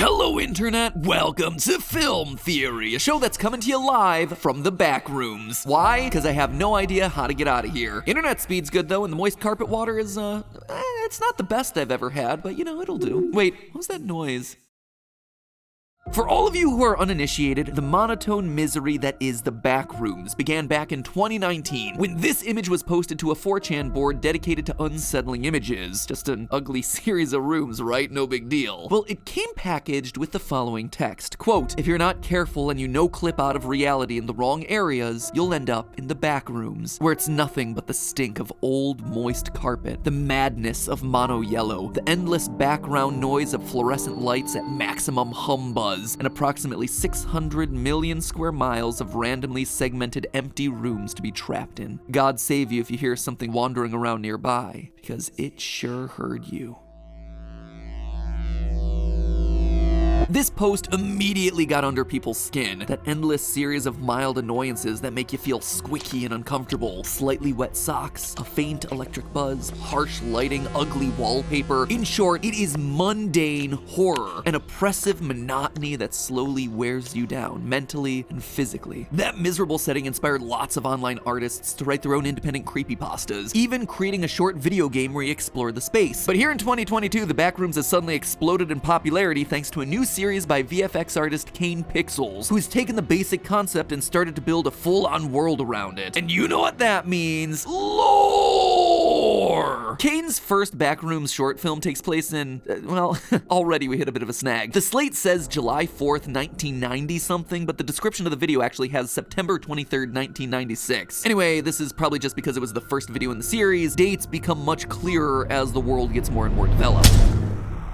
Hello Internet, welcome to Film Theory, a show that's coming to you live from the Backrooms. Why? Because I have no idea how to get out of here. Internet speed's good though, and the moist carpet water is, it's not the best I've ever had, but you know, it'll do. Wait, what was that noise? For all of you who are uninitiated, the monotone misery that is the Backrooms began back in 2019 when this image was posted to a 4chan board dedicated to unsettling images. Just an ugly series of rooms, right? No big deal. Well, it came packaged with the following text. Quote, if you're not careful and you no-clip out of reality in the wrong areas, you'll end up in the Backrooms, where it's nothing but the stink of old, moist carpet, the madness of mono yellow, the endless background noise of fluorescent lights at maximum hum buzz, and approximately 600 million square miles of randomly segmented empty rooms to be trapped in. God save you if you hear something wandering around nearby, because it sure heard you. This post immediately got under people's skin. That endless series of mild annoyances that make you feel squicky and uncomfortable. Slightly wet socks, a faint electric buzz, harsh lighting, ugly wallpaper. In short, it is mundane horror, an oppressive monotony that slowly wears you down, mentally and physically. That miserable setting inspired lots of online artists to write their own independent creepypastas, even creating a short video game where you explore the space. But here in 2022, the Backrooms has suddenly exploded in popularity thanks to a new series by VFX artist Pixels, who's taken the basic concept and started to build a full-on world around it. And you know what that means? Lore! Kane's first Backrooms short film takes place in, well, already we hit a bit of a snag. The slate says July 4th, 1990 something, but the description of the video actually has September 23rd, 1996. Anyway, this is probably just because it was the first video in the series. Dates become much clearer as the world gets more and more developed.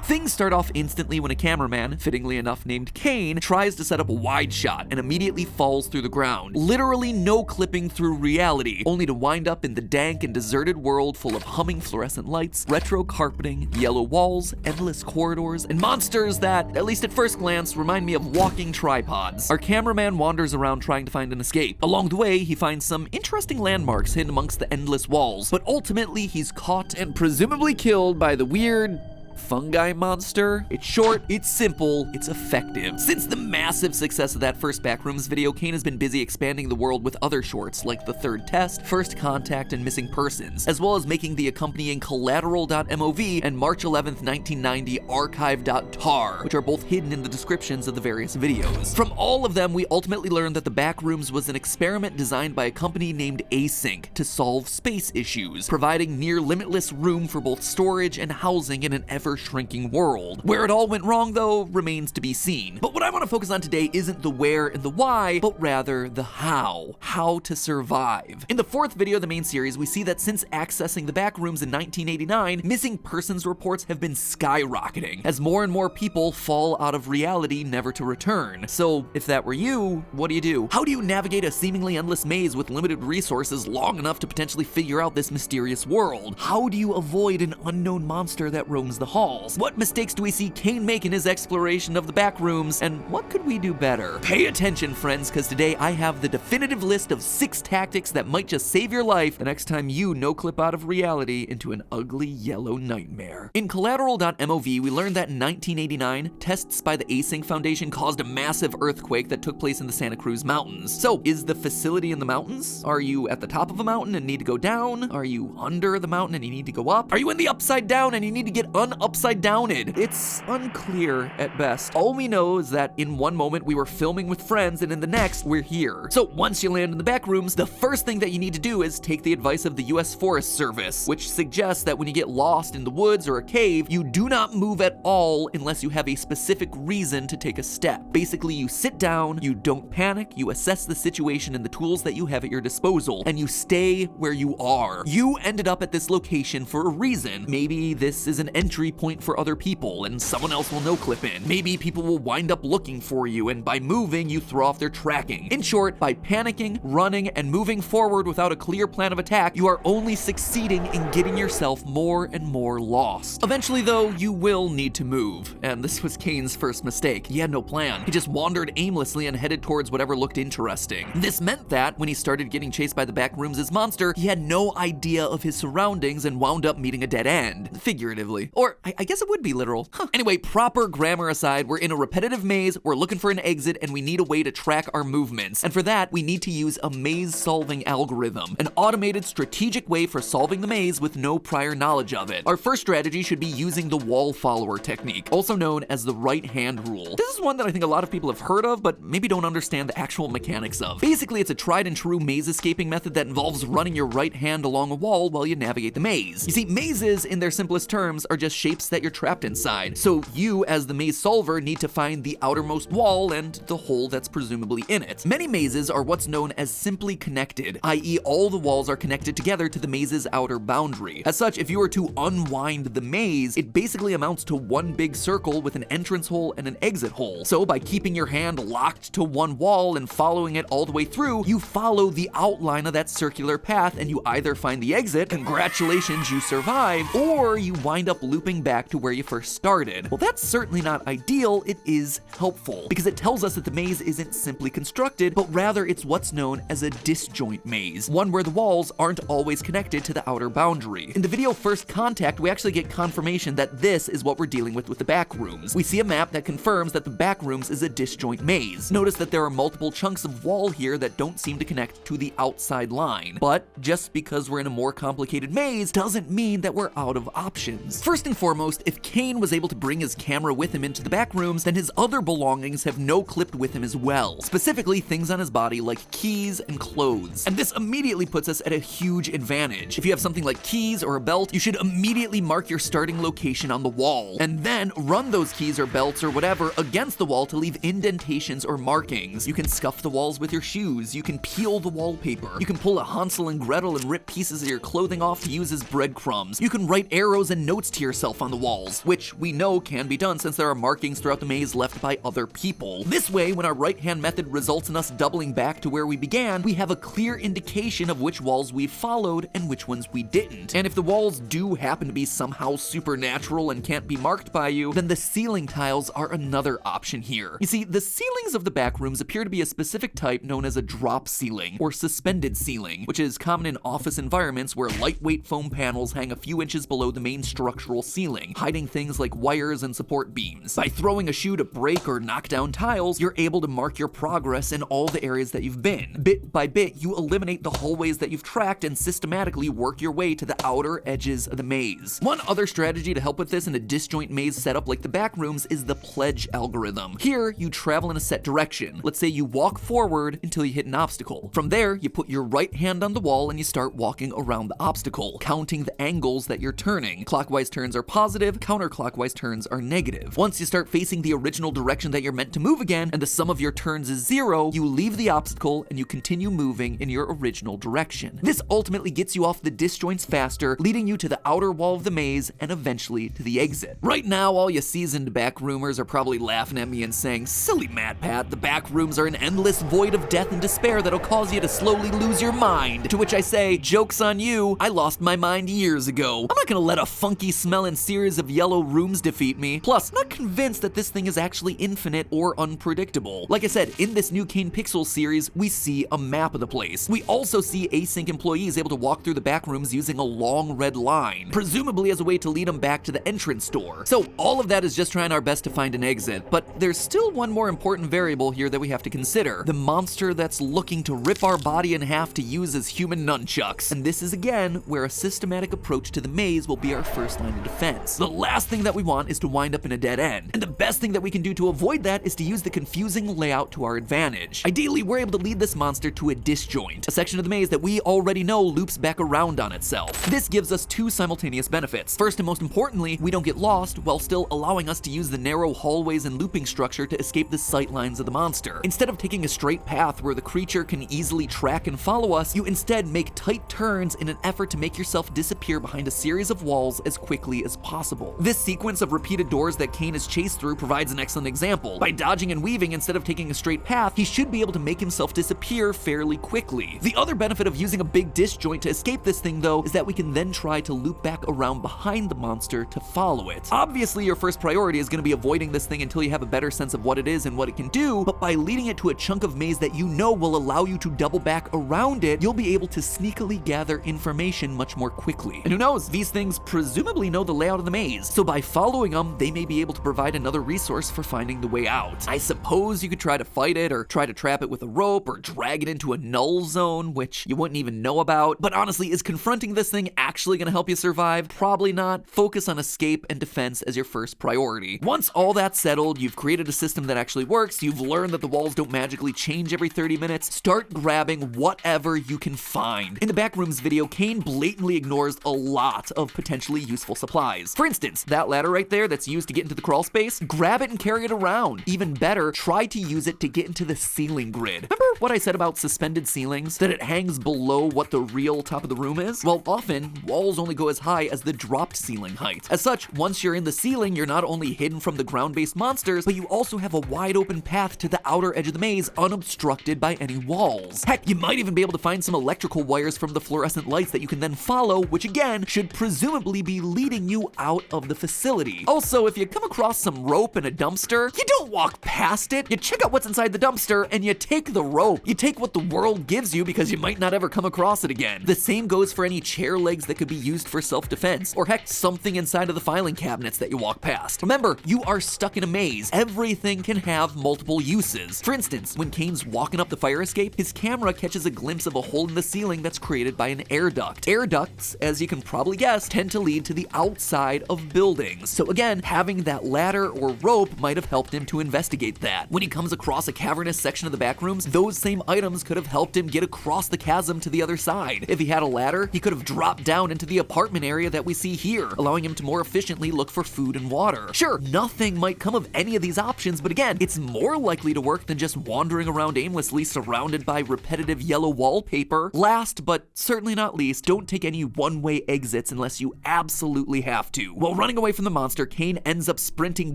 Things start off instantly when a cameraman, fittingly enough named Kane, tries to set up a wide shot and immediately falls through the ground, literally no clipping through reality, only to wind up in the dank and deserted world full of humming fluorescent lights, retro carpeting, yellow walls, endless corridors, and monsters that, at least at first glance, remind me of walking tripods. Our cameraman wanders around trying to find an escape. Along the way, he finds some interesting landmarks hidden amongst the endless walls, but ultimately he's caught and presumably killed by the weird fungi monster. It's short, it's simple, it's effective. Since the massive success of that first Backrooms video, Kane has been busy expanding the world with other shorts like The Third Test, First Contact, and Missing Persons, as well as making the accompanying Collateral.mov and March 11th, 1990 Archive.tar, which are both hidden in the descriptions of the various videos. From all of them, we ultimately learned that the Backrooms was an experiment designed by a company named Async to solve space issues, providing near limitless room for both storage and housing in an ever-shrinking world. Where it all went wrong, though, remains to be seen. But what I want to focus on today isn't the where and the why, but rather the how. How to survive. In the fourth video of the main series, we see that since accessing the Backrooms in 1989, missing persons reports have been skyrocketing, as more and more people fall out of reality never to return. So, if that were you, what do? How do you navigate a seemingly endless maze with limited resources long enough to potentially figure out this mysterious world? How do you avoid an unknown monster that roams the halls? What mistakes do we see Kane make in his exploration of the Backrooms, and what could we do better? Pay attention, friends, because today I have the definitive list of 6 tactics that might just save your life the next time you no-clip out of reality into an ugly yellow nightmare. In Collateral.mov, we learned that in 1989, tests by the Async Foundation caused a massive earthquake that took place in the Santa Cruz Mountains. So, is the facility in the mountains? Are you at the top of a mountain and need to go down? Are you under the mountain and you need to go up? Are you in the upside down and you need to get upside downed? It's unclear at best. All we know is that in one moment we were filming with friends and in the next we're here. So once you land in the Backrooms, the first thing that you need to do is take the advice of the US Forest Service, which suggests that when you get lost in the woods or a cave, you do not move at all unless you have a specific reason to take a step. Basically, you sit down, you don't panic, you assess the situation and the tools that you have at your disposal, and you stay where you are. You ended up at this location for a reason. Maybe this is an entry point for other people and someone else will no-clip in. Maybe people will wind up looking for you, and by moving, you throw off their tracking. In short, by panicking, running, and moving forward without a clear plan of attack, you are only succeeding in getting yourself more and more lost. Eventually, though, you will need to move, and this was Kane's first mistake. He had no plan. He just wandered aimlessly and headed towards whatever looked interesting. This meant that, when he started getting chased by the Backrooms' monster, he had no idea of his surroundings and wound up meeting a dead end, figuratively. Or I guess it would be literal. Huh. Anyway, proper grammar aside, we're in a repetitive maze, we're looking for an exit, and we need a way to track our movements. And for that, we need to use a maze-solving algorithm, an automated strategic way for solving the maze with no prior knowledge of it. Our first strategy should be using the wall follower technique, also known as the right-hand rule. This is one that I think a lot of people have heard of, but maybe don't understand the actual mechanics of. Basically, it's a tried and true maze escaping method that involves running your right hand along a wall while you navigate the maze. You see, mazes, in their simplest terms, are just shapes that you're trapped inside. So you, as the maze solver, need to find the outermost wall and the hole that's presumably in it. Many mazes are what's known as simply connected, i.e. all the walls are connected together to the maze's outer boundary. As such, if you were to unwind the maze, it basically amounts to one big circle with an entrance hole and an exit hole. So by keeping your hand locked to one wall and following it all the way through, you follow the outline of that circular path and you either find the exit, congratulations, you survived, or you wind up looping back to where you first started. Well, that's certainly not ideal, it is helpful, because it tells us that the maze isn't simply constructed, but rather it's what's known as a disjoint maze, one where the walls aren't always connected to the outer boundary. In the video First Contact, we actually get confirmation that this is what we're dealing with the Backrooms. We see a map that confirms that the Backrooms is a disjoint maze. Notice that there are multiple chunks of wall here that don't seem to connect to the outside line. But just because we're in a more complicated maze doesn't mean that we're out of options. First and foremost, if Kane was able to bring his camera with him into the Backrooms, then his other belongings have no clipped with him as well. Specifically, things on his body like keys and clothes. And this immediately puts us at a huge advantage. If you have something like keys or a belt, you should immediately mark your starting location on the wall, and then run those keys or belts or whatever against the wall to leave indentations or markings. You can scuff the walls with your shoes, you can peel the wallpaper, you can pull a Hansel and Gretel and rip pieces of your clothing off to use as breadcrumbs. You can write arrows and notes to yourself on the walls, which we know can be done since there are markings throughout the maze left by other people. This way, when our right-hand method results in us doubling back to where we began, we have a clear indication of which walls we followed and which ones we didn't. And if the walls do happen to be somehow supernatural and can't be marked by you, then the ceiling tiles are another option here. You see, the ceilings of the Backrooms appear to be a specific type known as a drop ceiling, or suspended ceiling, which is common in office environments where lightweight foam panels hang a few inches below the main structural ceiling, hiding things like wires and support beams. By throwing a shoe to break or knock down tiles, you're able to mark your progress in all the areas that you've been. Bit by bit, you eliminate the hallways that you've tracked and systematically work your way to the outer edges of the maze. One other strategy to help with this in a disjoint maze setup like the Backrooms is the pledge algorithm. Here, you travel in a set direction. Let's say you walk forward until you hit an obstacle. From there, you put your right hand on the wall and you start walking around the obstacle, counting the angles that you're turning. Clockwise turns are positive, counterclockwise turns are negative. Once you start facing the original direction that you're meant to move again, and the sum of your turns is 0, you leave the obstacle and you continue moving in your original direction. This ultimately gets you off the disjoints faster, leading you to the outer wall of the maze and eventually to the exit. Right now, all you seasoned Backroomers are probably laughing at me and saying, "Silly Matpat, the Backrooms are an endless void of death and despair that'll cause you to slowly lose your mind." To which I say, joke's on you, I lost my mind years ago. I'm not gonna let a funky smelling series of yellow rooms defeat me. Plus, I'm not convinced that this thing is actually infinite or unpredictable. Like I said, in this new Kane Pixel series, we see a map of the place. We also see async employees able to walk through the Backrooms using a long red line, presumably as a way to lead them back to the entrance door. So all of that is just trying our best to find an exit, but there's still one more important variable here that we have to consider: the monster that's looking to rip our body in half to use as human nunchucks. And this is again where a systematic approach to the maze will be our first line of defense. The last thing that we want is to wind up in a dead end, and the best thing that we can do to avoid that is to use the confusing layout to our advantage. Ideally, we're able to lead this monster to a disjoint, a section of the maze that we already know loops back around on itself. This gives us two simultaneous benefits. First and most importantly, we don't get lost while still allowing us to use the narrow hallways and looping structure to escape the sight lines of the monster. Instead of taking a straight path where the creature can easily track and follow us, you instead make tight turns in an effort to make yourself disappear behind a series of walls as quickly as possible. This sequence of repeated doors that Kane is chased through provides an excellent example. By dodging and weaving instead of taking a straight path, he should be able to make himself disappear fairly quickly. The other benefit of using a big disjoint to escape this thing, though, is that we can then try to loop back around behind the monster to follow it. Obviously, your first priority is going to be avoiding this thing until you have a better sense of what it is and what it can do, but by leading it to a chunk of maze that you know will allow you to double back around it, you'll be able to sneakily gather information much more quickly. And who knows, these things presumably know the layout layout of the maze. So by following them, they may be able to provide another resource for finding the way out. I suppose you could try to fight it, or try to trap it with a rope, or drag it into a null zone, which you wouldn't even know about. But honestly, is confronting this thing actually gonna help you survive? Probably not. Focus on escape and defense as your first priority. Once all that's settled, you've created a system that actually works, you've learned that the walls don't magically change every 30 minutes, start grabbing whatever you can find. In the Backrooms video, Kane blatantly ignores a lot of potentially useful supplies. For instance, that ladder right there that's used to get into the crawl space, grab it and carry it around. Even better, try to use it to get into the ceiling grid. Remember what I said about suspended ceilings? That it hangs below what the real top of the room is? Well, often, walls only go as high as the dropped ceiling height. As such, once you're in the ceiling, you're not only hidden from the ground-based monsters, but you also have a wide open path to the outer edge of the maze unobstructed by any walls. Heck, you might even be able to find some electrical wires from the fluorescent lights that you can then follow, which again, should presumably be leading you out of the facility. Also, if you come across some rope in a dumpster, you don't walk past it. You check out what's inside the dumpster and you take the rope. You take what the world gives you because you might not ever come across it again. The same goes for any chair legs that could be used for self-defense, or heck, something inside of the filing cabinets that you walk past. Remember, you are stuck in a maze. Everything can have multiple uses. For instance, when Kane's walking up the fire escape, his camera catches a glimpse of a hole in the ceiling that's created by an air duct. Air ducts, as you can probably guess, tend to lead to the outside of buildings. So again, having that ladder or rope might have helped him to investigate that. When he comes across a cavernous section of the Backrooms, those same items could have helped him get across the chasm to the other side. If he had a ladder, he could have dropped down into the apartment area that we see here, allowing him to more efficiently look for food and water. Sure, nothing might come of any of these options, but again, it's more likely to work than just wandering around aimlessly surrounded by repetitive yellow wallpaper. Last, but certainly not least, don't take any one-way exits unless you absolutely have to. While running away from the monster, Kane ends up sprinting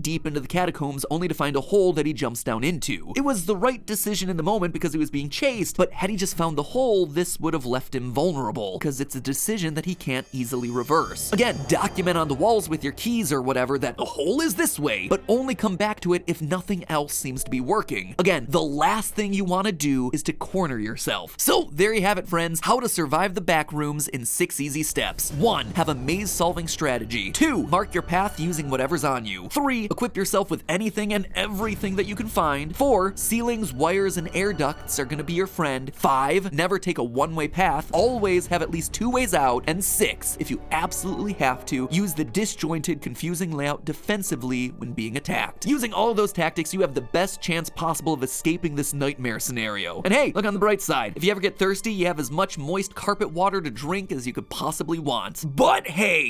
deep into the catacombs only to find a hole that he jumps down into. It was the right decision in the moment because he was being chased, but had he just found the hole, this would have left him vulnerable, because it's a decision that he can't easily reverse. Again, document on the walls with your keys or whatever that the hole is this way, but only come back to it if nothing else seems to be working. Again, the last thing you want to do is to corner yourself. So there you have it, friends. How to survive the Backrooms in 6 easy steps. 1. Have a maze-solving strategy. 2. Mark your path using whatever's on you. 3. Equip yourself with anything and everything that you can find. 4. Ceilings, wires, and air ducts are gonna be your friend. 5. Never take a one-way path. Always have at least 2 ways out. And 6. If you absolutely have to, use the disjointed, confusing layout defensively when being attacked. Using all of those tactics, you have the best chance possible of escaping this nightmare scenario. And hey, look on the bright side. If you ever get thirsty, you have as much moist carpet water to drink as you could possibly want. But hey,